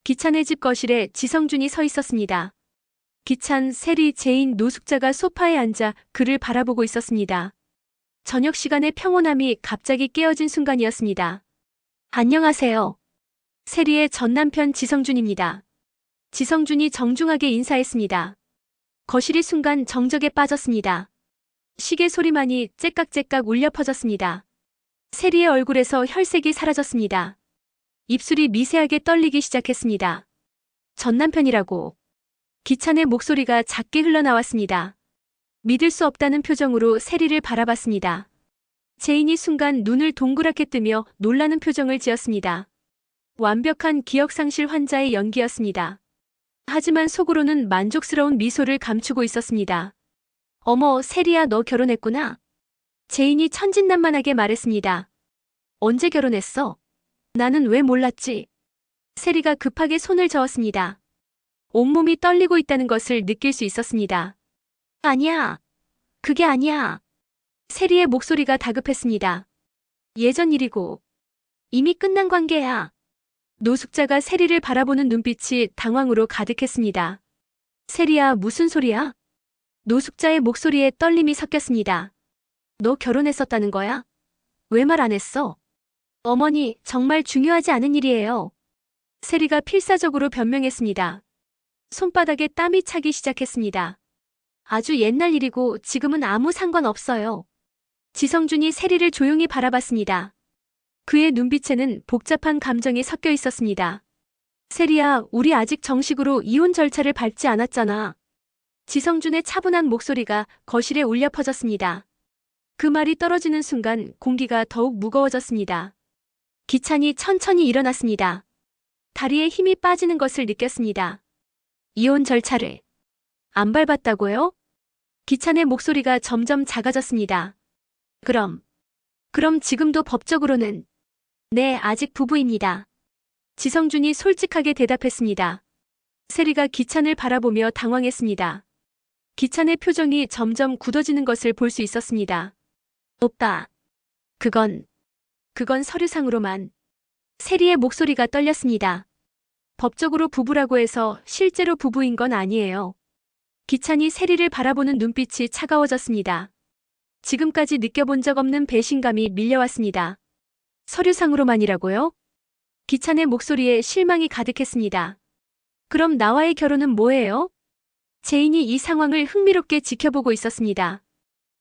기찬의 집 거실에 지성준이 서 있었습니다. 기찬, 세리, 제인, 노숙자가 소파에 앉아 그를 바라보고 있었습니다. 저녁 시간의 평온함이 갑자기 깨어진 순간이었습니다. 안녕하세요. 세리의 전남편 지성준입니다. 지성준이 정중하게 인사했습니다. 거실이 순간 정적에 빠졌습니다. 시계 소리만이 째깍째깍 울려 퍼졌습니다. 세리의 얼굴에서 혈색이 사라졌습니다. 입술이 미세하게 떨리기 시작했습니다. 전남편이라고. 기찬의 목소리가 작게 흘러나왔습니다. 믿을 수 없다는 표정으로 세리를 바라봤습니다. 제인이 순간 눈을 동그랗게 뜨며 놀라는 표정을 지었습니다. 완벽한 기억상실 환자의 연기였습니다. 하지만 속으로는 만족스러운 미소를 감추고 있었습니다. 어머, 세리야, 너 결혼했구나. 제인이 천진난만하게 말했습니다. 언제 결혼했어? 나는 왜 몰랐지? 세리가 급하게 손을 저었습니다. 온몸이 떨리고 있다는 것을 느낄 수 있었습니다. 아니야. 그게 아니야. 세리의 목소리가 다급했습니다. 예전 일이고 이미 끝난 관계야. 노숙자가 세리를 바라보는 눈빛이 당황으로 가득했습니다. 세리야, 무슨 소리야? 노숙자의 목소리에 떨림이 섞였습니다. 너 결혼했었다는 거야? 왜 말 안 했어? 어머니, 정말 중요하지 않은 일이에요. 세리가 필사적으로 변명했습니다. 손바닥에 땀이 차기 시작했습니다. 아주 옛날 일이고 지금은 아무 상관없어요. 지성준이 세리를 조용히 바라봤습니다. 그의 눈빛에는 복잡한 감정이 섞여 있었습니다. 세리야, 우리 아직 정식으로 이혼 절차를 밟지 않았잖아. 지성준의 차분한 목소리가 거실에 울려 퍼졌습니다. 그 말이 떨어지는 순간 공기가 더욱 무거워졌습니다. 기찬이 천천히 일어났습니다. 다리에 힘이 빠지는 것을 느꼈습니다. 이혼 절차를 안 밟았다고요? 기찬의 목소리가 점점 작아졌습니다. 그럼 지금도 법적으로는 네, 아직 부부입니다. 지성준이 솔직하게 대답했습니다. 세리가 기찬을 바라보며 당황했습니다. 기찬의 표정이 점점 굳어지는 것을 볼 수 있었습니다. 오빠, 그건 서류상으로만. 세리의 목소리가 떨렸습니다. 법적으로 부부라고 해서 실제로 부부인 건 아니에요. 기찬이 세리를 바라보는 눈빛이 차가워졌습니다. 지금까지 느껴본 적 없는 배신감이 밀려왔습니다. 서류상으로만이라고요? 기찬의 목소리에 실망이 가득했습니다. 그럼 나와의 결혼은 뭐예요? 제인이 이 상황을 흥미롭게 지켜보고 있었습니다.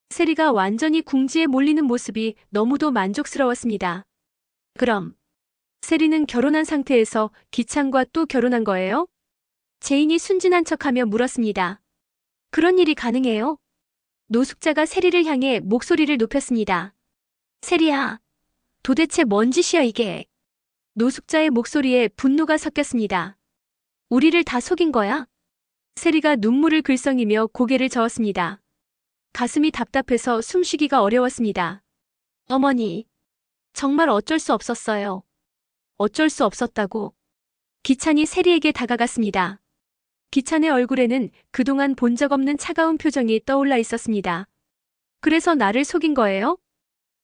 세리가 완전히 궁지에 몰리는 모습이 너무도 만족스러웠습니다. 그럼 세리는 결혼한 상태에서 기찬과 또 결혼한 거예요? 제인이 순진한 척하며 물었습니다. 그런 일이 가능해요? 노숙자가 세리를 향해 목소리를 높였습니다. 세리야, 도대체 뭔 짓이야 이게? 노숙자의 목소리에 분노가 섞였습니다. 우리를 다 속인 거야? 세리가 눈물을 글썽이며 고개를 저었습니다. 가슴이 답답해서 숨쉬기가 어려웠습니다. 어머니, 정말 어쩔 수 없었어요. 어쩔 수 없었다고. 기찬이 세리에게 다가갔습니다. 기찬의 얼굴에는 그동안 본 적 없는 차가운 표정이 떠올라 있었습니다. 그래서 나를 속인 거예요?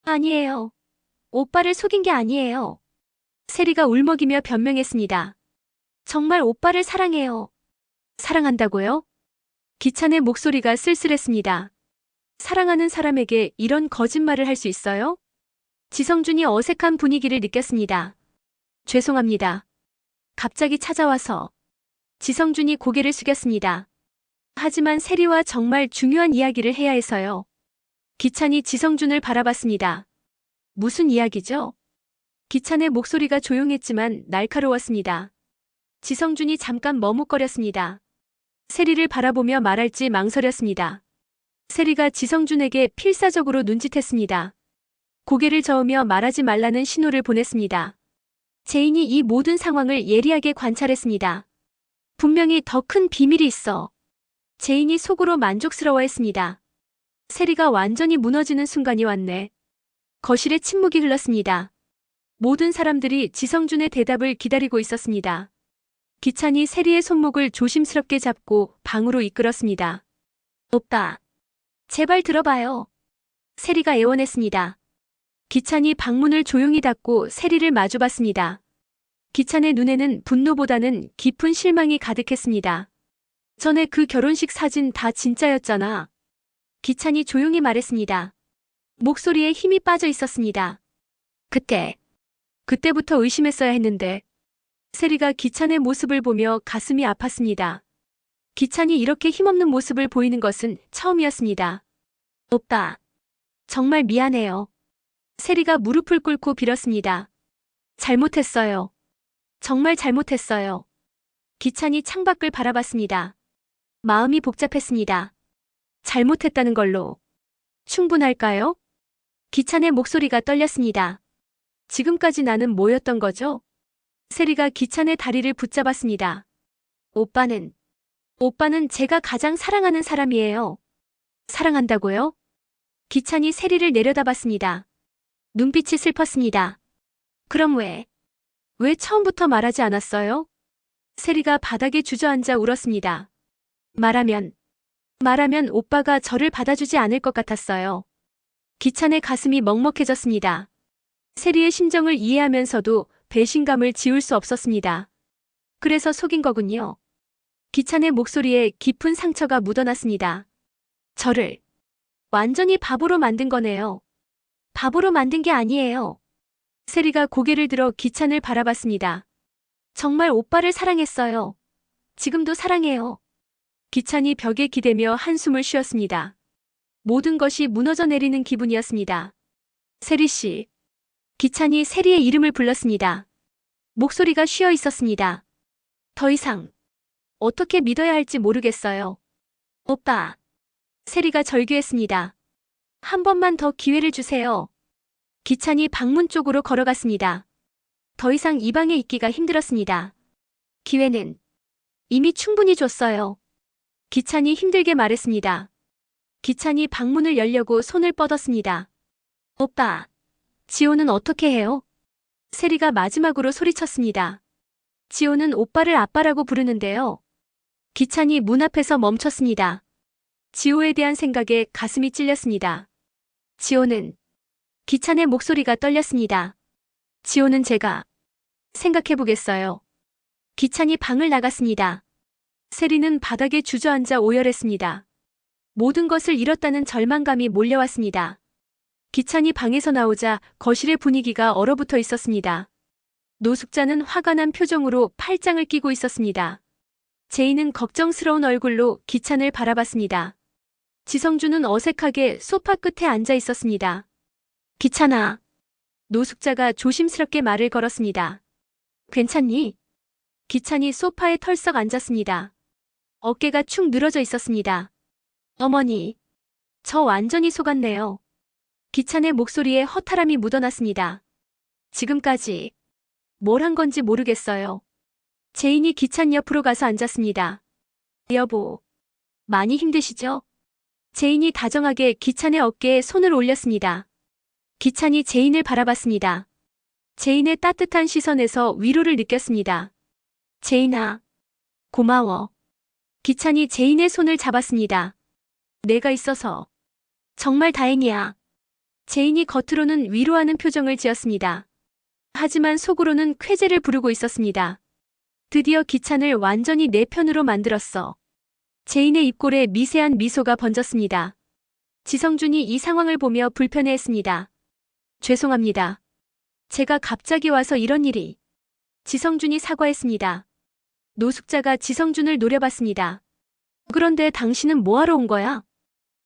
아니에요. 오빠를 속인 게 아니에요. 세리가 울먹이며 변명했습니다. 정말 오빠를 사랑해요. 사랑한다고요? 기찬의 목소리가 쓸쓸했습니다. 사랑하는 사람에게 이런 거짓말을 할 수 있어요? 지성준이 어색한 분위기를 느꼈습니다. 죄송합니다. 갑자기 찾아와서. 지성준이 고개를 숙였습니다. 하지만 세리와 정말 중요한 이야기를 해야 해서요. 기찬이 지성준을 바라봤습니다. 무슨 이야기죠? 기찬의 목소리가 조용했지만 날카로웠습니다. 지성준이 잠깐 머뭇거렸습니다. 세리를 바라보며 말할지 망설였습니다. 세리가 지성준에게 필사적으로 눈짓했습니다. 고개를 저으며 말하지 말라는 신호를 보냈습니다. 제인이 이 모든 상황을 예리하게 관찰했습니다. 분명히 더 큰 비밀이 있어. 제인이 속으로 만족스러워했습니다. 세리가 완전히 무너지는 순간이 왔네. 거실에 침묵이 흘렀습니다. 모든 사람들이 지성준의 대답을 기다리고 있었습니다. 기찬이 세리의 손목을 조심스럽게 잡고 방으로 이끌었습니다. 오빠, 제발 들어봐요. 세리가 애원했습니다. 기찬이 방문을 조용히 닫고 세리를 마주봤습니다. 기찬의 눈에는 분노보다는 깊은 실망이 가득했습니다. 전에 그 결혼식 사진 다 진짜였잖아. 기찬이 조용히 말했습니다. 목소리에 힘이 빠져 있었습니다. 그때부터 의심했어야 했는데. 세리가 기찬의 모습을 보며 가슴이 아팠습니다. 기찬이 이렇게 힘없는 모습을 보이는 것은 처음이었습니다. 오빠, 정말 미안해요. 세리가 무릎을 꿇고 빌었습니다. 잘못했어요. 정말 잘못했어요. 기찬이 창밖을 바라봤습니다. 마음이 복잡했습니다. 잘못했다는 걸로 충분할까요? 기찬의 목소리가 떨렸습니다. 지금까지 나는 뭐였던 거죠? 세리가 기찬의 다리를 붙잡았습니다. 오빠는 제가 가장 사랑하는 사람이에요. 사랑한다고요? 기찬이 세리를 내려다봤습니다. 눈빛이 슬펐습니다. 그럼 왜 처음부터 말하지 않았어요? 세리가 바닥에 주저앉아 울었습니다. 말하면 오빠가 저를 받아주지 않을 것 같았어요. 기찬의 가슴이 먹먹해졌습니다. 세리의 심정을 이해하면서도 배신감을 지울 수 없었습니다. 그래서 속인 거군요. 기찬의 목소리에 깊은 상처가 묻어났습니다. 저를 완전히 바보로 만든 거네요. 바보로 만든 게 아니에요. 세리가 고개를 들어 기찬을 바라봤습니다. 정말 오빠를 사랑했어요. 지금도 사랑해요. 기찬이 벽에 기대며 한숨을 쉬었습니다. 모든 것이 무너져 내리는 기분이었습니다. 세리 씨. 기찬이 세리의 이름을 불렀습니다. 목소리가 쉬어 있었습니다. 더 이상 어떻게 믿어야 할지 모르겠어요. 오빠. 세리가 절규했습니다. 한 번만 더 기회를 주세요. 기찬이 방문 쪽으로 걸어갔습니다. 더 이상 이 방에 있기가 힘들었습니다. 기회는 이미 충분히 줬어요. 기찬이 힘들게 말했습니다. 기찬이 방문을 열려고 손을 뻗었습니다. 오빠, 지호는 어떻게 해요? 세리가 마지막으로 소리쳤습니다. 지호는 오빠를 아빠라고 부르는데요. 기찬이 문 앞에서 멈췄습니다. 지호에 대한 생각에 가슴이 찔렸습니다. 지호는 기찬의 목소리가 떨렸습니다. 지호는 제가 생각해보겠어요. 기찬이 방을 나갔습니다. 세리는 바닥에 주저앉아 오열했습니다. 모든 것을 잃었다는 절망감이 몰려왔습니다. 기찬이 방에서 나오자 거실의 분위기가 얼어붙어 있었습니다. 노숙자는 화가 난 표정으로 팔짱을 끼고 있었습니다. 제이는 걱정스러운 얼굴로 기찬을 바라봤습니다. 지성준은 어색하게 소파 끝에 앉아 있었습니다. 기찬아. 노숙자가 조심스럽게 말을 걸었습니다. 괜찮니? 기찬이 소파에 털썩 앉았습니다. 어깨가 축 늘어져 있었습니다. 어머니. 저 완전히 속았네요. 기찬의 목소리에 허탈함이 묻어났습니다. 지금까지 뭘 한 건지 모르겠어요. 제인이 기찬 옆으로 가서 앉았습니다. 여보, 많이 힘드시죠? 제인이 다정하게 기찬의 어깨에 손을 올렸습니다. 기찬이 제인을 바라봤습니다. 제인의 따뜻한 시선에서 위로를 느꼈습니다. 제인아, 고마워. 기찬이 제인의 손을 잡았습니다. 내가 있어서 정말 다행이야. 제인이 겉으로는 위로하는 표정을 지었습니다. 하지만 속으로는 쾌재를 부르고 있었습니다. 드디어 기찬을 완전히 내 편으로 만들었어. 제인의 입꼬리에 미세한 미소가 번졌습니다. 지성준이 이 상황을 보며 불편해했습니다. 죄송합니다. 제가 갑자기 와서 이런 일이. 지성준이 사과했습니다. 노숙자가 지성준을 노려봤습니다. 그런데 당신은 뭐하러 온 거야?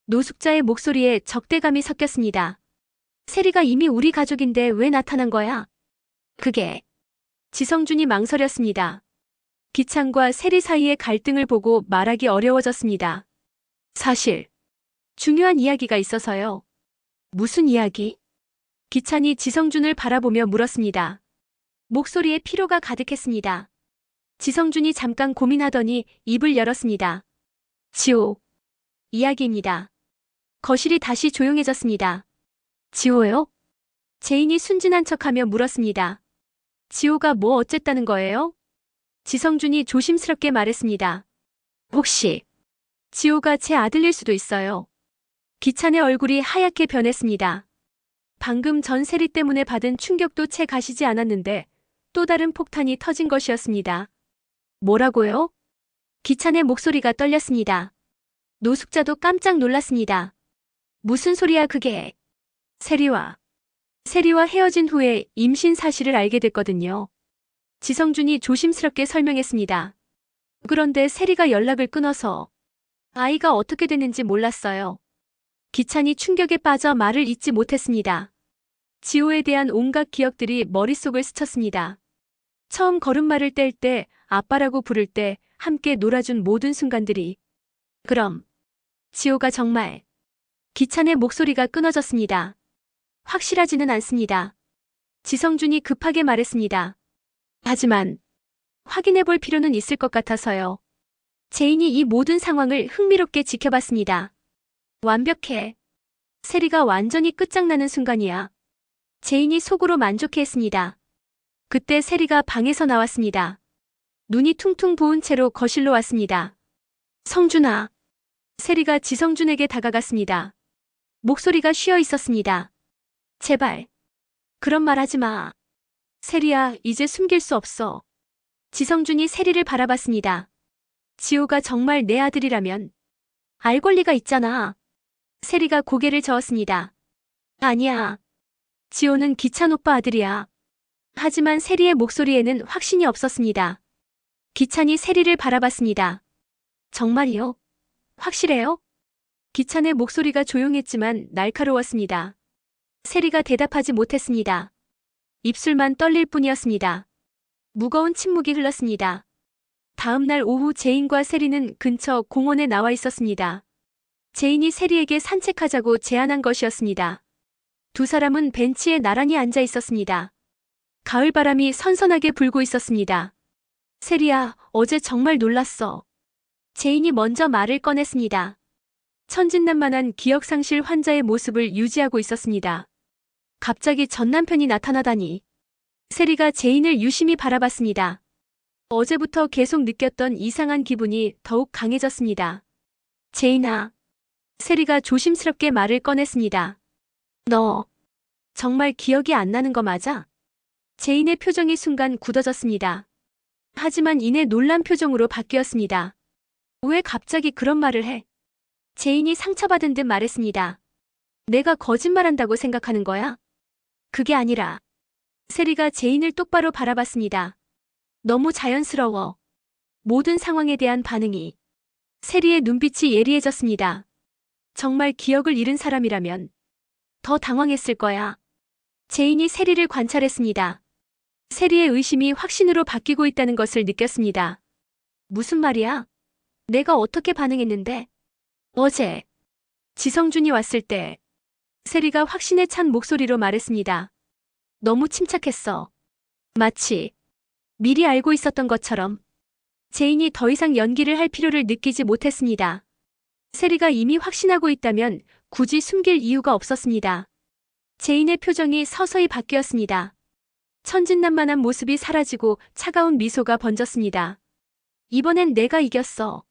노숙자의 목소리에 적대감이 섞였습니다. 세리가 이미 우리 가족인데 왜 나타난 거야? 그게. 지성준이 망설였습니다. 기찬과 세리 사이의 갈등을 보고 말하기 어려워졌습니다. 사실 중요한 이야기가 있어서요. 무슨 이야기? 기찬이 지성준을 바라보며 물었습니다. 목소리에 피로가 가득했습니다. 지성준이 잠깐 고민하더니 입을 열었습니다. 지호. 이야기입니다. 거실이 다시 조용해졌습니다. 지호요? 제인이 순진한 척하며 물었습니다. 지호가 뭐 어쨌다는 거예요? 지성준이 조심스럽게 말했습니다. 혹시 지호가 제 아들일 수도 있어요. 기찬의 얼굴이 하얗게 변했습니다. 방금 전 세리 때문에 받은 충격도 채 가시지 않았는데 또 다른 폭탄이 터진 것이었습니다. 뭐라고요? 기찬의 목소리가 떨렸습니다. 노숙자도 깜짝 놀랐습니다. 무슨 소리야 그게? 세리와 헤어진 후에 임신 사실을 알게 됐거든요. 지성준이 조심스럽게 설명했습니다. 그런데 세리가 연락을 끊어서 아이가 어떻게 됐는지 몰랐어요. 기찬이 충격에 빠져 말을 잇지 못했습니다. 지호에 대한 온갖 기억들이 머릿속을 스쳤습니다. 처음 걸음마를 뗄 때, 아빠라고 부를 때, 함께 놀아준 모든 순간들이. 그럼 지호가 정말. 기찬의 목소리가 끊어졌습니다. 확실하지는 않습니다. 지성준이 급하게 말했습니다. 하지만 확인해 볼 필요는 있을 것 같아서요. 제인이 이 모든 상황을 흥미롭게 지켜봤습니다. 완벽해. 세리가 완전히 끝장나는 순간이야. 제인이 속으로 만족해했습니다. 그때 세리가 방에서 나왔습니다. 눈이 퉁퉁 부은 채로 거실로 왔습니다. 성준아. 세리가 지성준에게 다가갔습니다. 목소리가 쉬어 있었습니다. 제발. 그런 말 하지 마. 세리야, 이제 숨길 수 없어. 지성준이 세리를 바라봤습니다. 지호가 정말 내 아들이라면 알 권리가 있잖아. 세리가 고개를 저었습니다. 아니야. 지호는 기찬 오빠 아들이야. 하지만 세리의 목소리에는 확신이 없었습니다. 기찬이 세리를 바라봤습니다. 정말이요? 확실해요? 기찬의 목소리가 조용했지만 날카로웠습니다. 세리가 대답하지 못했습니다. 입술만 떨릴 뿐이었습니다. 무거운 침묵이 흘렀습니다. 다음 날 오후 제인과 세리는 근처 공원에 나와 있었습니다. 제인이 세리에게 산책하자고 제안한 것이었습니다. 두 사람은 벤치에 나란히 앉아 있었습니다. 가을바람이 선선하게 불고 있었습니다. 세리야, 어제 정말 놀랐어. 제인이 먼저 말을 꺼냈습니다. 천진난만한 기억상실 환자의 모습을 유지하고 있었습니다. 갑자기 전 남편이 나타나다니. 세리가 제인을 유심히 바라봤습니다. 어제부터 계속 느꼈던 이상한 기분이 더욱 강해졌습니다. 제인아. 세리가 조심스럽게 말을 꺼냈습니다. 너 정말 기억이 안 나는 거 맞아? 제인의 표정이 순간 굳어졌습니다. 하지만 이내 놀란 표정으로 바뀌었습니다. 왜 갑자기 그런 말을 해? 제인이 상처받은 듯 말했습니다. 내가 거짓말한다고 생각하는 거야? 그게 아니라. 세리가 제인을 똑바로 바라봤습니다. 너무 자연스러워. 모든 상황에 대한 반응이. 세리의 눈빛이 예리해졌습니다. 정말 기억을 잃은 사람이라면 더 당황했을 거야. 제인이 세리를 관찰했습니다. 세리의 의심이 확신으로 바뀌고 있다는 것을 느꼈습니다. 무슨 말이야? 내가 어떻게 반응했는데? 어제 지성준이 왔을 때 세리가 확신에 찬 목소리로 말했습니다. 너무 침착했어. 마치 미리 알고 있었던 것처럼. 제인이 더 이상 연기를 할 필요를 느끼지 못했습니다. 세리가 이미 확신하고 있다면 굳이 숨길 이유가 없었습니다. 제인의 표정이 서서히 바뀌었습니다. 천진난만한 모습이 사라지고 차가운 미소가 번졌습니다. 이번엔 내가 이겼어.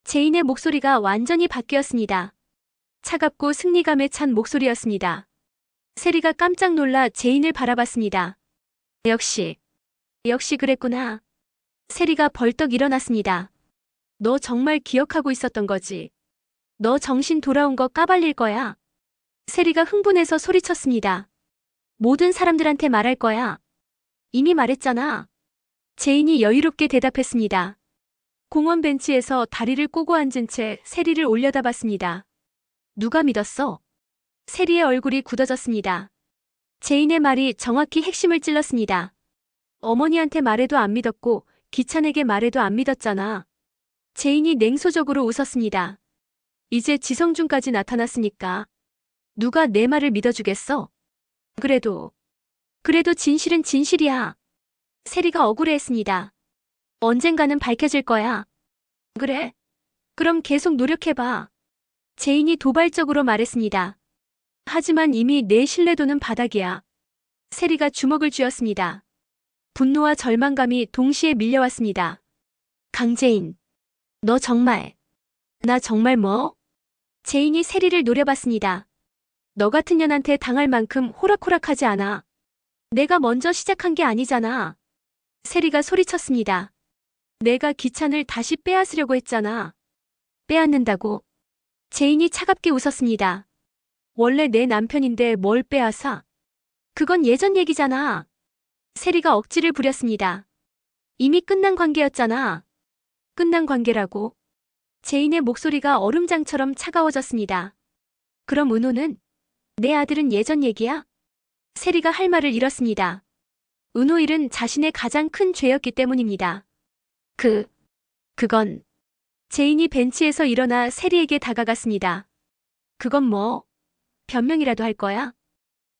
제인의 목소리가 완전히 바뀌었습니다. 차갑고 승리감에 찬 목소리였습니다. 세리가 깜짝 놀라 제인을 바라봤습니다. 역시 그랬구나. 세리가 벌떡 일어났습니다. 너 정말 기억하고 있었던 거지? 너 정신 돌아온 거 까발릴 거야. 세리가 흥분해서 소리쳤습니다. 모든 사람들한테 말할 거야. 이미 말했잖아. 제인이 여유롭게 대답했습니다. 공원 벤치에서 다리를 꼬고 앉은 채 세리를 올려다봤습니다. 누가 믿었어? 세리의 얼굴이 굳어졌습니다. 제인의 말이 정확히 핵심을 찔렀습니다. 어머니한테 말해도 안 믿었고 기찬에게 말해도 안 믿었잖아. 제인이 냉소적으로 웃었습니다. 이제 지성준까지 나타났으니까 누가 내 말을 믿어주겠어? 그래도 진실은 진실이야. 세리가 억울해했습니다. 언젠가는 밝혀질 거야. 그래? 그럼 계속 노력해봐. 제인이 도발적으로 말했습니다. 하지만 이미 내 신뢰도는 바닥이야. 세리가 주먹을 쥐었습니다. 분노와 절망감이 동시에 밀려왔습니다. 강제인. 너 정말. 나 정말 뭐? 제인이 세리를 노려봤습니다. 너 같은 년한테 당할 만큼 호락호락하지 않아. 내가 먼저 시작한 게 아니잖아. 세리가 소리쳤습니다. 내가 기찬을 다시 빼앗으려고 했잖아. 빼앗는다고? 제인이 차갑게 웃었습니다. 원래 내 남편인데 뭘 빼앗아? 그건 예전 얘기잖아. 세리가 억지를 부렸습니다. 이미 끝난 관계였잖아. 끝난 관계라고? 제인의 목소리가 얼음장처럼 차가워졌습니다. 그럼 은호는? 내 아들은 예전 얘기야? 세리가 할 말을 잃었습니다. 은호 일은 자신의 가장 큰 죄였기 때문입니다. 그건. 제인이 벤치에서 일어나 세리에게 다가갔습니다. 그건 뭐? 변명이라도 할 거야?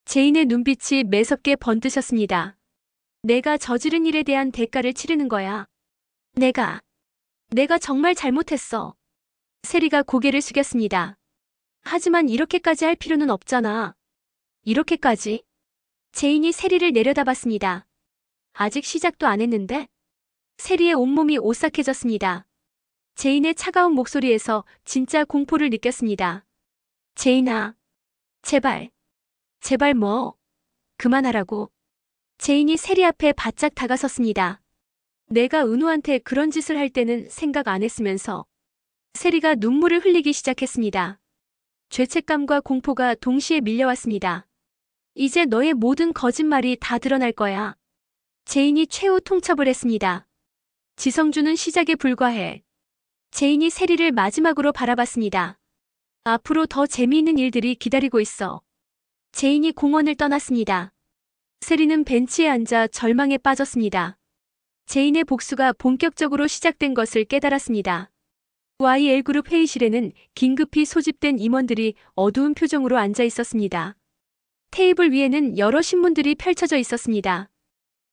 제인의 눈빛이 매섭게 번뜨셨습니다. 내가 저지른 일에 대한 대가를 치르는 거야. 내가 정말 잘못했어. 세리가 고개를 숙였습니다. 하지만 이렇게까지 할 필요는 없잖아. 이렇게까지? 제인이 세리를 내려다봤습니다. 아직 시작도 안 했는데? 세리의 온몸이 오싹해졌습니다. 제인의 차가운 목소리에서 진짜 공포를 느꼈습니다. 제인아, 제발 뭐, 그만하라고. 제인이 세리 앞에 바짝 다가섰습니다. 내가 은우한테 그런 짓을 할 때는 생각 안 했으면서. 세리가 눈물을 흘리기 시작했습니다. 죄책감과 공포가 동시에 밀려왔습니다. 이제 너의 모든 거짓말이 다 드러날 거야. 제인이 최후 통첩을 했습니다. 지성주는 시작에 불과해. 제인이 세리를 마지막으로 바라봤습니다. 앞으로 더 재미있는 일들이 기다리고 있어. 제인이 공원을 떠났습니다. 세리는 벤치에 앉아 절망에 빠졌습니다. 제인의 복수가 본격적으로 시작된 것을 깨달았습니다. YL그룹 회의실에는 긴급히 소집된 임원들이 어두운 표정으로 앉아 있었습니다. 테이블 위에는 여러 신문들이 펼쳐져 있었습니다.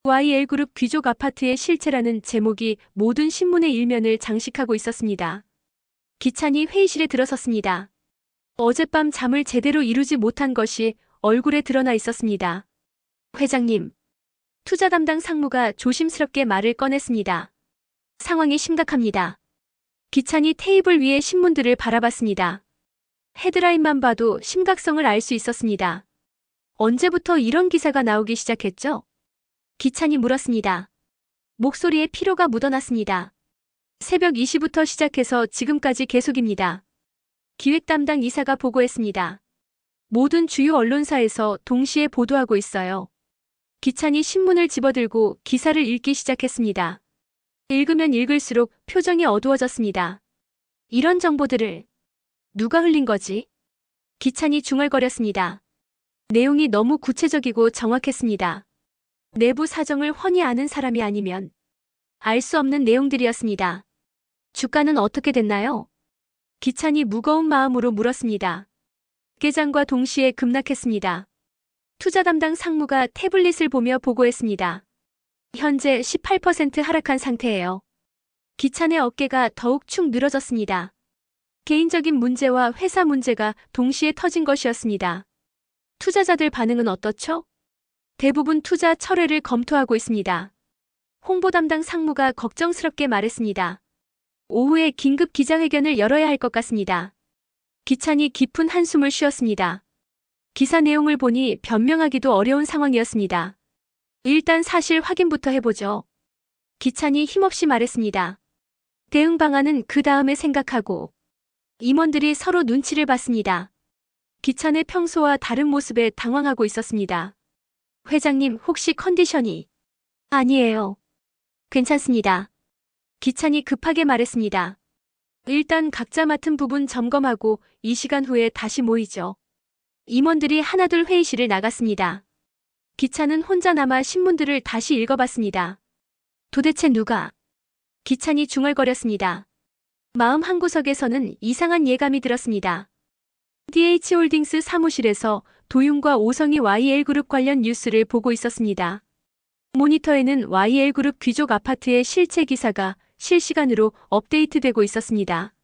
YL그룹 귀족 아파트의 실체라는 제목이 모든 신문의 일면을 장식하고 있었습니다. 기찬이 회의실에 들어섰습니다. 어젯밤 잠을 제대로 이루지 못한 것이 얼굴에 드러나 있었습니다. 회장님, 투자 담당 상무가 조심스럽게 말을 꺼냈습니다. 상황이 심각합니다. 기찬이 테이블 위의 신문들을 바라봤습니다. 헤드라인만 봐도 심각성을 알 수 있었습니다. 언제부터 이런 기사가 나오기 시작했죠? 기찬이 물었습니다. 목소리에 피로가 묻어났습니다. 새벽 2시부터 시작해서 지금까지 계속입니다. 기획 담당 이사가 보고했습니다. 모든 주요 언론사에서 동시에 보도하고 있어요. 기찬이 신문을 집어들고 기사를 읽기 시작했습니다. 읽으면 읽을수록 표정이 어두워졌습니다. 이런 정보들을 누가 흘린 거지? 기찬이 중얼거렸습니다. 내용이 너무 구체적이고 정확했습니다. 내부 사정을 훤히 아는 사람이 아니면 알 수 없는 내용들이었습니다. 주가는 어떻게 됐나요? 기찬이 무거운 마음으로 물었습니다. 계장과 동시에 급락했습니다. 투자 담당 상무가 태블릿을 보며 보고했습니다. 현재 18% 하락한 상태예요. 기찬의 어깨가 더욱 축 늘어졌습니다. 개인적인 문제와 회사 문제가 동시에 터진 것이었습니다. 투자자들 반응은 어떻죠? 대부분 투자 철회를 검토하고 있습니다. 홍보 담당 상무가 걱정스럽게 말했습니다. 오후에 긴급 기자회견을 열어야 할 것 같습니다. 기찬이 깊은 한숨을 쉬었습니다. 기사 내용을 보니 변명하기도 어려운 상황이었습니다. 일단 사실 확인부터 해보죠. 기찬이 힘없이 말했습니다. 대응 방안은 그 다음에 생각하고. 임원들이 서로 눈치를 봤습니다. 기찬의 평소와 다른 모습에 당황하고 있었습니다. 회장님, 혹시 컨디션이? 아니에요. 괜찮습니다. 기찬이 급하게 말했습니다. 일단 각자 맡은 부분 점검하고 2시간 후에 다시 모이죠. 임원들이 하나둘 회의실을 나갔습니다. 기찬은 혼자 남아 신문들을 다시 읽어봤습니다. 도대체 누가? 기찬이 중얼거렸습니다. 마음 한구석에서는 이상한 예감이 들었습니다. DH홀딩스 사무실에서 도윤과 오성이 YL그룹 관련 뉴스를 보고 있었습니다. 모니터에는 YL그룹 귀족 아파트의 실체 기사가 실시간으로 업데이트되고 있었습니다.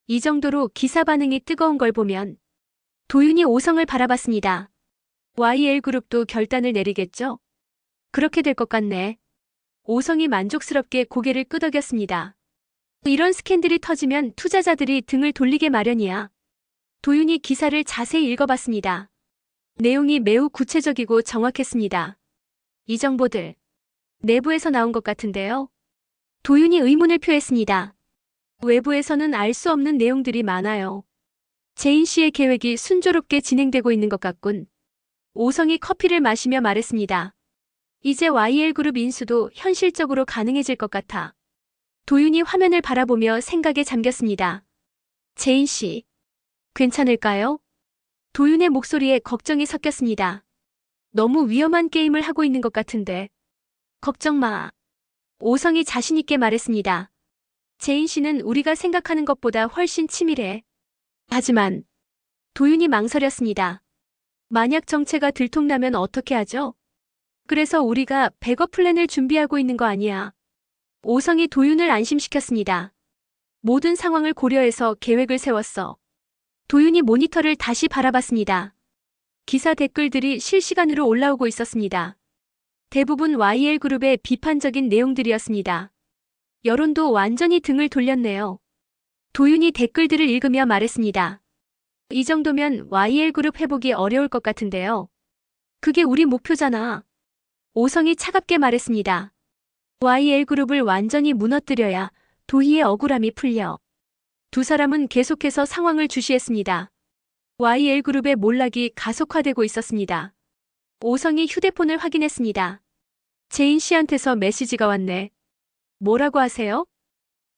이 정도로 기사 반응이 뜨거운 걸 보면 도윤이 오성을 바라봤습니다. YL그룹도 결단을 내리겠죠? 그렇게 될 것 같네. 오성이 만족스럽게 고개를 끄덕였습니다. 이런 스캔들이 터지면 투자자들이 등을 돌리게 마련이야. 도윤이 기사를 자세히 읽어봤습니다. 내용이 매우 구체적이고 정확했습니다. 이 정보들 내부에서 나온 것 같은데요. 도윤이 의문을 표했습니다. 외부에서는 알 수 없는 내용들이 많아요. 제인 씨의 계획이 순조롭게 진행되고 있는 것 같군. 오성이 커피를 마시며 말했습니다. 이제 YL그룹 인수도 현실적으로 가능해질 것 같아. 도윤이 화면을 바라보며 생각에 잠겼습니다. 제인 씨, 괜찮을까요? 도윤의 목소리에 걱정이 섞였습니다. 너무 위험한 게임을 하고 있는 것 같은데. 걱정 마. 오성이 자신있게 말했습니다. 제인 씨는 우리가 생각하는 것보다 훨씬 치밀해. 하지만 도윤이 망설였습니다. 만약 정체가 들통나면 어떻게 하죠? 그래서 우리가 백업 플랜을 준비하고 있는 거 아니야. 오성이 도윤을 안심시켰습니다. 모든 상황을 고려해서 계획을 세웠어. 도윤이 모니터를 다시 바라봤습니다. 기사 댓글들이 실시간으로 올라오고 있었습니다. 대부분 YL그룹의 비판적인 내용들이었습니다. 여론도 완전히 등을 돌렸네요. 도윤이 댓글들을 읽으며 말했습니다. 이 정도면 YL그룹 회복이 어려울 것 같은데요. 그게 우리 목표잖아. 오성이 차갑게 말했습니다. YL그룹을 완전히 무너뜨려야 도희의 억울함이 풀려. 두 사람은 계속해서 상황을 주시했습니다. YL그룹의 몰락이 가속화되고 있었습니다. 오성이 휴대폰을 확인했습니다. 제인 씨한테서 메시지가 왔네. 뭐라고 하세요?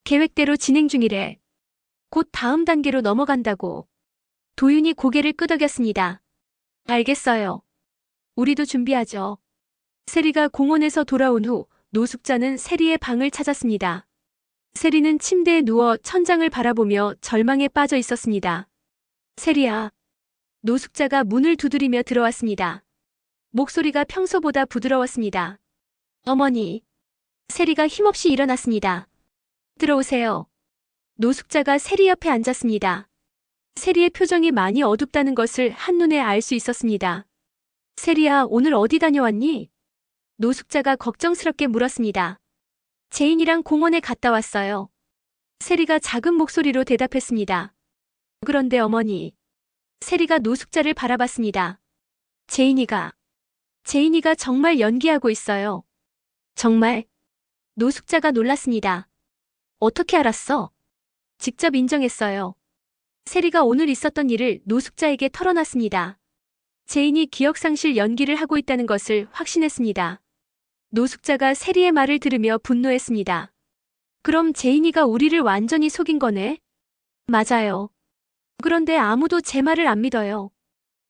계획대로 진행 중이래. 곧 다음 단계로 넘어간다고. 도윤이 고개를 끄덕였습니다. 알겠어요. 우리도 준비하죠. 세리가 공원에서 돌아온 후 노숙자는 세리의 방을 찾았습니다. 세리는 침대에 누워 천장을 바라보며 절망에 빠져 있었습니다. 세리야. 노숙자가 문을 두드리며 들어왔습니다. 목소리가 평소보다 부드러웠습니다. 어머니. 세리가 힘없이 일어났습니다. 들어오세요. 노숙자가 세리 옆에 앉았습니다. 세리의 표정이 많이 어둡다는 것을 한눈에 알 수 있었습니다. 세리야, 오늘 어디 다녀왔니? 노숙자가 걱정스럽게 물었습니다. 제인이랑 공원에 갔다 왔어요. 세리가 작은 목소리로 대답했습니다. 그런데 어머니. 세리가 노숙자를 바라봤습니다. 제인이가 정말 연기하고 있어요. 정말? 노숙자가 놀랐습니다. 어떻게 알았어? 직접 인정했어요. 세리가 오늘 있었던 일을 노숙자에게 털어놨습니다. 제인이 기억상실 연기를 하고 있다는 것을 확신했습니다. 노숙자가 세리의 말을 들으며 분노했습니다. 그럼 제인이가 우리를 완전히 속인 거네? 맞아요. 그런데 아무도 제 말을 안 믿어요.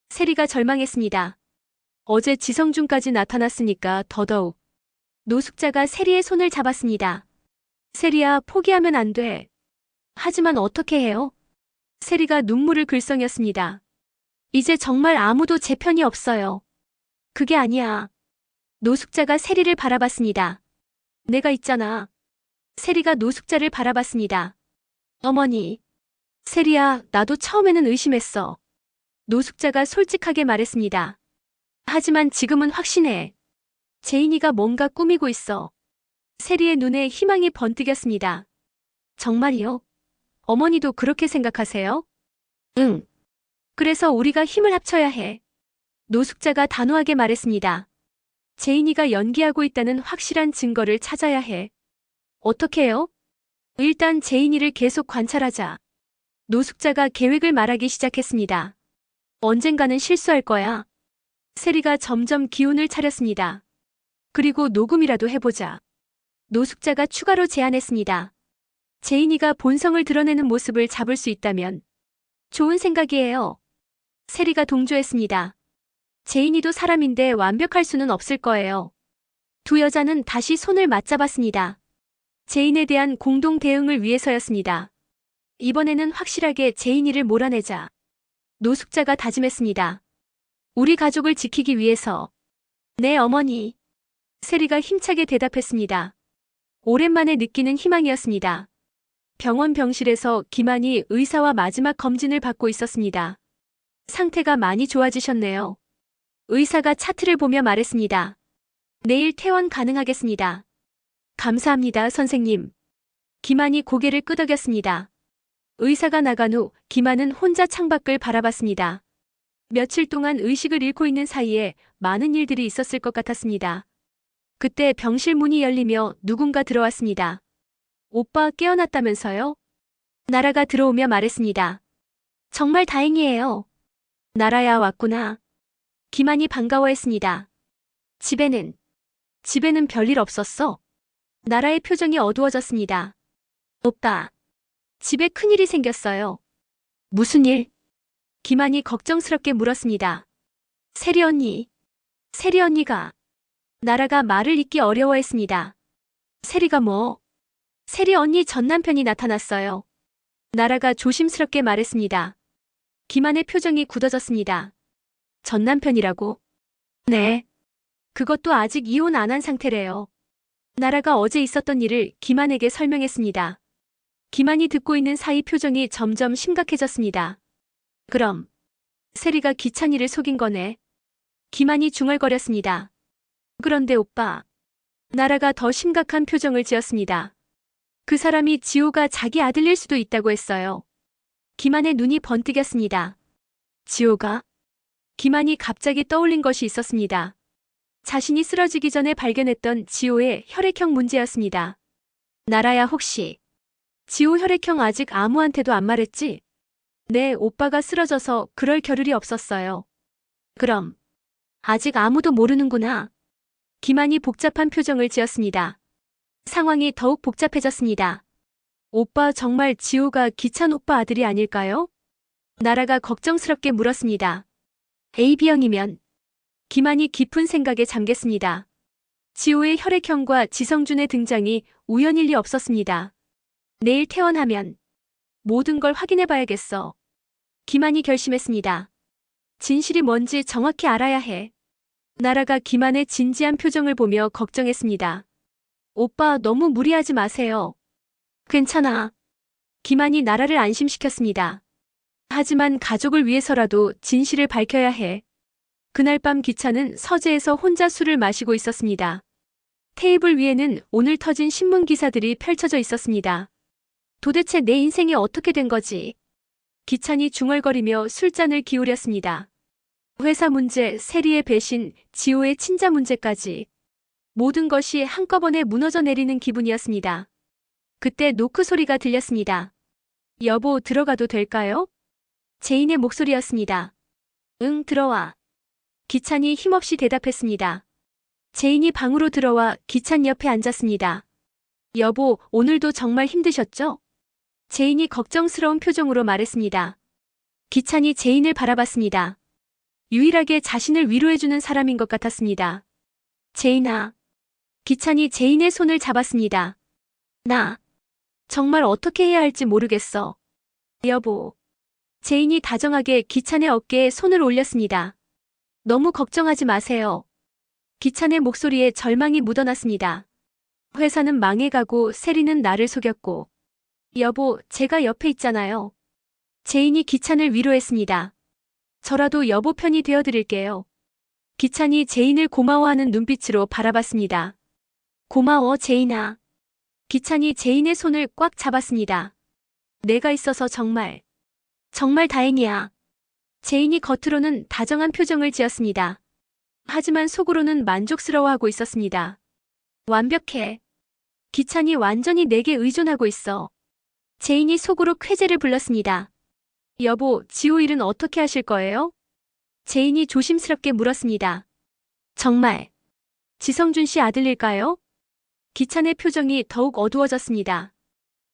세리가 절망했습니다. 어제 지성준까지 나타났으니까 더더욱. 노숙자가 세리의 손을 잡았습니다. 세리야, 포기하면 안 돼. 하지만 어떻게 해요? 세리가 눈물을 글썽였습니다. 이제 정말 아무도 제 편이 없어요. 그게 아니야. 노숙자가 세리를 바라봤습니다. 내가 있잖아. 세리가 노숙자를 바라봤습니다. 어머니. 세리야, 나도 처음에는 의심했어. 노숙자가 솔직하게 말했습니다. 하지만 지금은 확신해. 제인이가 뭔가 꾸미고 있어. 세리의 눈에 희망이 번뜩였습니다. 정말이요? 어머니도 그렇게 생각하세요? 응. 그래서 우리가 힘을 합쳐야 해. 노숙자가 단호하게 말했습니다. 제인이가 연기하고 있다는 확실한 증거를 찾아야 해. 어떻게 해요? 일단 제인이를 계속 관찰하자. 노숙자가 계획을 말하기 시작했습니다. 언젠가는 실수할 거야. 세리가 점점 기운을 차렸습니다. 그리고 녹음이라도 해보자. 노숙자가 추가로 제안했습니다. 제인이가 본성을 드러내는 모습을 잡을 수 있다면 좋은 생각이에요. 세리가 동조했습니다. 제인이도 사람인데 완벽할 수는 없을 거예요. 두 여자는 다시 손을 맞잡았습니다. 제인에 대한 공동 대응을 위해서였습니다. 이번에는 확실하게 제인이를 몰아내자. 노숙자가 다짐했습니다. 우리 가족을 지키기 위해서. 네, 어머니. 세리가 힘차게 대답했습니다. 오랜만에 느끼는 희망이었습니다. 병원 병실에서 김한이 의사와 마지막 검진을 받고 있었습니다. 상태가 많이 좋아지셨네요. 의사가 차트를 보며 말했습니다. 내일 퇴원 가능하겠습니다. 감사합니다, 선생님. 김한이 고개를 끄덕였습니다. 의사가 나간 후 김한은 혼자 창밖을 바라봤습니다. 며칠 동안 의식을 잃고 있는 사이에 많은 일들이 있었을 것 같았습니다. 그때 병실 문이 열리며 누군가 들어왔습니다. 오빠 깨어났다면서요? 나라가 들어오며 말했습니다. 정말 다행이에요. 나라야 왔구나. 기만이 반가워했습니다. 집에는 별일 없었어. 나라의 표정이 어두워졌습니다. 오빠, 집에 큰일이 생겼어요. 무슨 일? 기만이 걱정스럽게 물었습니다. 세리 언니가. 나라가 말을 잇기 어려워했습니다. 세리가 뭐? 세리 언니 전 남편이 나타났어요. 나라가 조심스럽게 말했습니다. 기만의 표정이 굳어졌습니다. 전 남편이라고? 네. 그것도 아직 이혼 안 한 상태래요. 나라가 어제 있었던 일을 기만에게 설명했습니다. 기만이 듣고 있는 사이 표정이 점점 심각해졌습니다. 그럼 세리가 기찬이를 속인 거네. 기만이 중얼거렸습니다. 그런데 오빠. 나라가 더 심각한 표정을 지었습니다. 그 사람이 지호가 자기 아들일 수도 있다고 했어요. 기만의 눈이 번뜩였습니다. 지호가? 기만이 갑자기 떠올린 것이 있었습니다. 자신이 쓰러지기 전에 발견했던 지호의 혈액형 문제였습니다. 나라야 혹시 지호 혈액형 아직 아무한테도 안 말했지? 네, 오빠가 쓰러져서 그럴 겨를이 없었어요. 그럼 아직 아무도 모르는구나. 기만이 복잡한 표정을 지었습니다. 상황이 더욱 복잡해졌습니다. 오빠 정말 지호가 기찬 오빠 아들이 아닐까요? 나라가 걱정스럽게 물었습니다. AB형이면 기만이 깊은 생각에 잠겼습니다. 지호의 혈액형과 지성준의 등장이 우연일 리 없었습니다. 내일 퇴원하면 모든 걸 확인해봐야겠어. 기만이 결심했습니다. 진실이 뭔지 정확히 알아야 해. 나라가 기만의 진지한 표정을 보며 걱정했습니다. 오빠 너무 무리하지 마세요. 괜찮아. 기만이 나라를 안심시켰습니다. 하지만 가족을 위해서라도 진실을 밝혀야 해. 그날 밤 기찬은 서재에서 혼자 술을 마시고 있었습니다. 테이블 위에는 오늘 터진 신문 기사들이 펼쳐져 있었습니다. 도대체 내 인생이 어떻게 된 거지? 기찬이 중얼거리며 술잔을 기울였습니다. 회사 문제, 세리의 배신, 지호의 친자 문제까지. 모든 것이 한꺼번에 무너져 내리는 기분이었습니다. 그때 노크 소리가 들렸습니다. 여보, 들어가도 될까요? 제인의 목소리였습니다. 응, 들어와. 기찬이 힘없이 대답했습니다. 제인이 방으로 들어와 기찬 옆에 앉았습니다. 여보, 오늘도 정말 힘드셨죠? 제인이 걱정스러운 표정으로 말했습니다. 기찬이 제인을 바라봤습니다. 유일하게 자신을 위로해주는 사람인 것 같았습니다. 제인아. 기찬이 제인의 손을 잡았습니다. 나 정말 어떻게 해야 할지 모르겠어. 여보. 제인이 다정하게 기찬의 어깨에 손을 올렸습니다. 너무 걱정하지 마세요. 기찬의 목소리에 절망이 묻어났습니다. 회사는 망해가고 세리는 나를 속였고. 여보, 제가 옆에 있잖아요. 제인이 기찬을 위로했습니다. 저라도 여보 편이 되어드릴게요. 기찬이 제인을 고마워하는 눈빛으로 바라봤습니다. 고마워, 제인아. 기찬이 제인의 손을 꽉 잡았습니다. 내가 있어서 정말 다행이야. 제인이 겉으로는 다정한 표정을 지었습니다. 하지만 속으로는 만족스러워하고 있었습니다. 완벽해. 기찬이 완전히 내게 의존하고 있어. 제인이 속으로 쾌재를 불렀습니다. 여보, 지호 일은 어떻게 하실 거예요? 제인이 조심스럽게 물었습니다. 정말 지성준 씨 아들일까요? 기찬의 표정이 더욱 어두워졌습니다.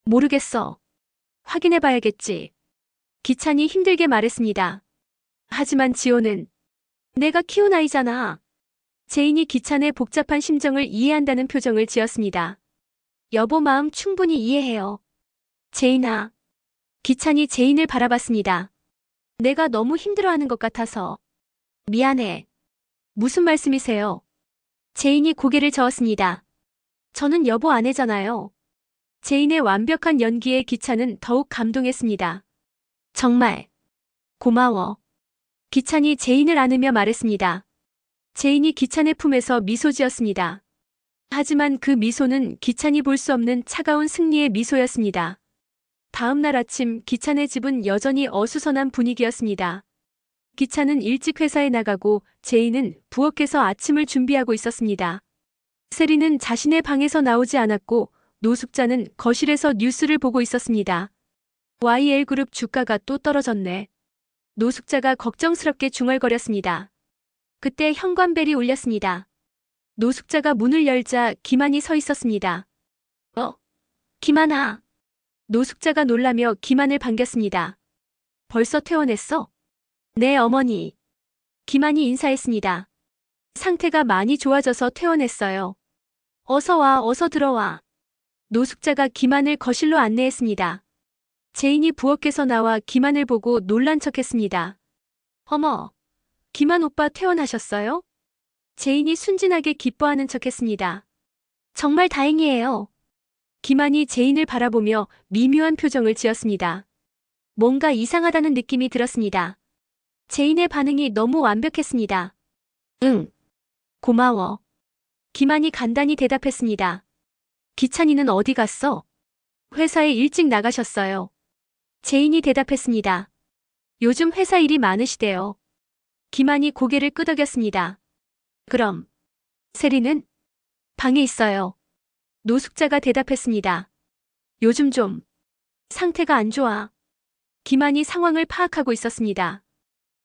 모르겠어. 확인해봐야겠지. 기찬이 힘들게 말했습니다. 하지만 지호는 내가 키운 아이잖아. 제인이 기찬의 복잡한 심정을 이해한다는 표정을 지었습니다. 여보 마음 충분히 이해해요. 제인아. 기찬이 제인을 바라봤습니다. 내가 너무 힘들어하는 것 같아서. 미안해. 무슨 말씀이세요? 제인이 고개를 저었습니다. 저는 여보 아내잖아요. 제인의 완벽한 연기에 기찬은 더욱 감동했습니다. 정말 고마워. 기찬이 제인을 안으며 말했습니다. 제인이 기찬의 품에서 미소 지었습니다. 하지만 그 미소는 기찬이 볼 수 없는 차가운 승리의 미소였습니다. 다음 날 아침 기찬의 집은 여전히 어수선한 분위기였습니다. 기찬은 일찍 회사에 나가고 제인은 부엌에서 아침을 준비하고 있었습니다. 세리는 자신의 방에서 나오지 않았고 노숙자는 거실에서 뉴스를 보고 있었습니다. YL그룹 주가가 또 떨어졌네. 노숙자가 걱정스럽게 중얼거렸습니다. 그때 현관벨이 울렸습니다. 노숙자가 문을 열자 김한이 서 있었습니다. 김한아. 노숙자가 놀라며 김한을 반겼습니다. 벌써 퇴원했어? 네, 어머니. 김한이 인사했습니다. 상태가 많이 좋아져서 퇴원했어요. 어서 와, 어서 들어와. 노숙자가 김한을 거실로 안내했습니다. 제인이 부엌에서 나와 김한을 보고 놀란 척했습니다. 어머, 김한 오빠 퇴원하셨어요? 제인이 순진하게 기뻐하는 척했습니다. 정말 다행이에요. 김한이 제인을 바라보며 미묘한 표정을 지었습니다. 뭔가 이상하다는 느낌이 들었습니다. 제인의 반응이 너무 완벽했습니다. 응, 고마워. 김한이 간단히 대답했습니다. 기찬이는 어디 갔어? 회사에 일찍 나가셨어요. 제인이 대답했습니다. 요즘 회사 일이 많으시대요. 김한이 고개를 끄덕였습니다. 그럼 세리는? 방에 있어요. 노숙자가 대답했습니다. 요즘 좀 상태가 안 좋아. 김한이 상황을 파악하고 있었습니다.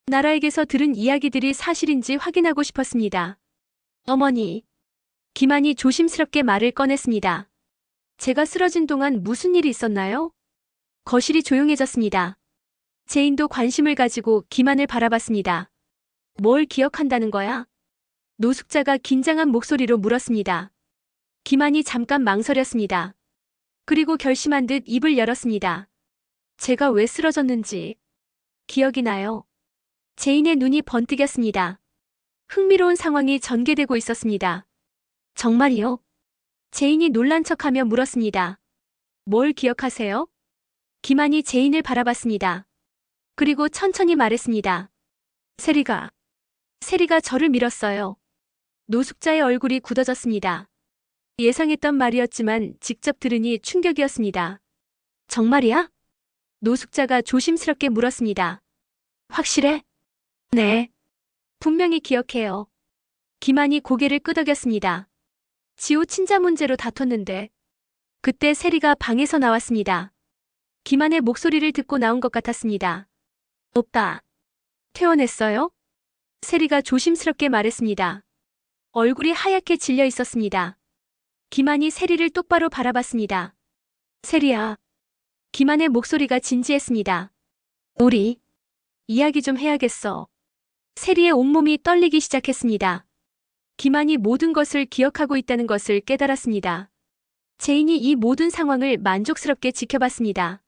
나라에게서 들은 이야기들이 사실인지 확인하고 싶었습니다. 어머니. 김한이 조심스럽게 말을 꺼냈습니다. 제가 쓰러진 동안 무슨 일이 있었나요? 거실이 조용해졌습니다. 제인도 관심을 가지고 김한을 바라봤습니다. 뭘 기억한다는 거야? 노숙자가 긴장한 목소리로 물었습니다. 김한이 잠깐 망설였습니다. 그리고 결심한 듯 입을 열었습니다. 제가 왜 쓰러졌는지 기억이 나요. 제인의 눈이 번뜩였습니다. 흥미로운 상황이 전개되고 있었습니다. 정말이요? 제인이 놀란 척하며 물었습니다. 뭘 기억하세요? 김한이 제인을 바라봤습니다. 그리고 천천히 말했습니다. 세리가 저를 밀었어요. 노숙자의 얼굴이 굳어졌습니다. 예상했던 말이었지만 직접 들으니 충격이었습니다. 정말이야? 노숙자가 조심스럽게 물었습니다. 확실해? 네. 분명히 기억해요. 김한이 고개를 끄덕였습니다. 지호 친자 문제로 다퉜는데 그때 세리가 방에서 나왔습니다. 김한의 목소리를 듣고 나온 것 같았습니다. 오빠, 퇴원했어요? 세리가 조심스럽게 말했습니다. 얼굴이 하얗게 질려 있었습니다. 김한이 세리를 똑바로 바라봤습니다. 세리야. 김한의 목소리가 진지했습니다. 우리 이야기 좀 해야겠어. 세리의 온몸이 떨리기 시작했습니다. 김한이 모든 것을 기억하고 있다는 것을 깨달았습니다. 제인이 이 모든 상황을 만족스럽게 지켜봤습니다.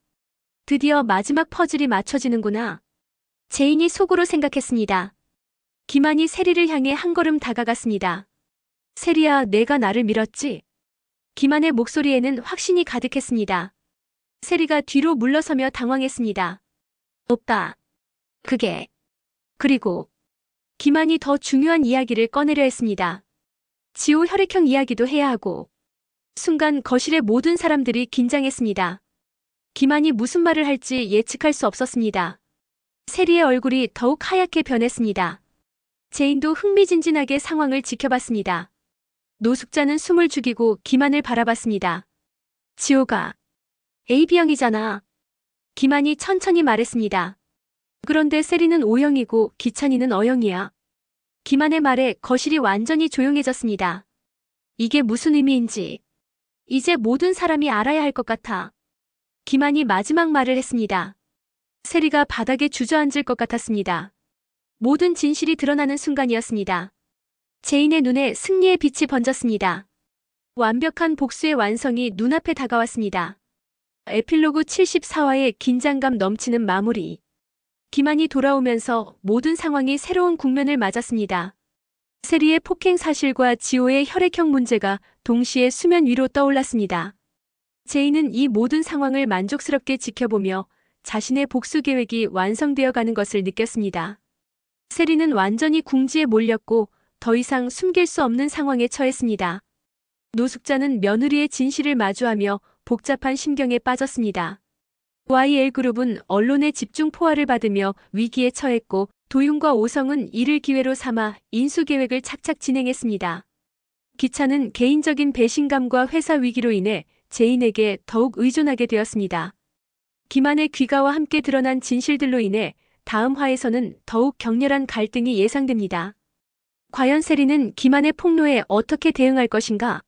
드디어 마지막 퍼즐이 맞춰지는구나. 제인이 속으로 생각했습니다. 김한이 세리를 향해 한 걸음 다가갔습니다. 세리야, 내가 나를 밀었지? 김한의 목소리에는 확신이 가득했습니다. 세리가 뒤로 물러서며 당황했습니다. 오빠, 그리고 김한이 더 중요한 이야기를 꺼내려 했습니다. 지호 혈액형 이야기도 해야 하고. 순간 거실의 모든 사람들이 긴장했습니다. 김한이 무슨 말을 할지 예측할 수 없었습니다. 세리의 얼굴이 더욱 하얗게 변했습니다. 제인도 흥미진진하게 상황을 지켜봤습니다. 노숙자는 숨을 죽이고 김한을 바라봤습니다. 지호가 AB형이잖아. 김한이 천천히 말했습니다. 그런데 세리는 O형이고 기찬이는 O형이야. 김한의 말에 거실이 완전히 조용해졌습니다. 이게 무슨 의미인지 이제 모든 사람이 알아야 할 것 같아. 김한이 마지막 말을 했습니다. 세리가 바닥에 주저앉을 것 같았습니다. 모든 진실이 드러나는 순간이었습니다. 제인의 눈에 승리의 빛이 번졌습니다. 완벽한 복수의 완성이 눈앞에 다가왔습니다. 에필로그 74화의 긴장감 넘치는 마무리. 김한이 돌아오면서 모든 상황이 새로운 국면을 맞았습니다. 세리의 폭행 사실과 지호의 혈액형 문제가 동시에 수면 위로 떠올랐습니다. 제인은 이 모든 상황을 만족스럽게 지켜보며 자신의 복수 계획이 완성되어 가는 것을 느꼈습니다. 세리는 완전히 궁지에 몰렸고 더 이상 숨길 수 없는 상황에 처했습니다. 노숙자는 며느리의 진실을 마주하며 복잡한 심경에 빠졌습니다. YL그룹은 언론의 집중 포화를 받으며 위기에 처했고 도윤과 오성은 이를 기회로 삼아 인수계획을 착착 진행했습니다. 기찬은 개인적인 배신감과 회사 위기로 인해 제인에게 더욱 의존하게 되었습니다. 김한의 귀가와 함께 드러난 진실들로 인해 다음 화에서는 더욱 격렬한 갈등이 예상됩니다. 과연 세리는 김한의 폭로에 어떻게 대응할 것인가?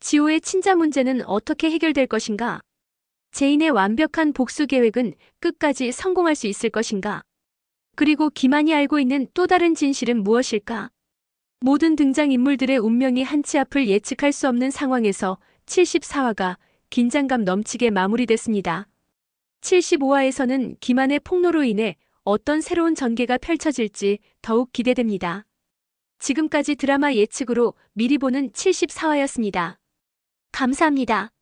지호의 친자 문제는 어떻게 해결될 것인가? 제인의 완벽한 복수 계획은 끝까지 성공할 수 있을 것인가? 그리고 김한이 알고 있는 또 다른 진실은 무엇일까? 모든 등장인물들의 운명이 한치 앞을 예측할 수 없는 상황에서 74화가 긴장감 넘치게 마무리됐습니다. 75화에서는 김한의 폭로로 인해 어떤 새로운 전개가 펼쳐질지 더욱 기대됩니다. 지금까지 드라마 예측으로 미리 보는 74화였습니다. 감사합니다.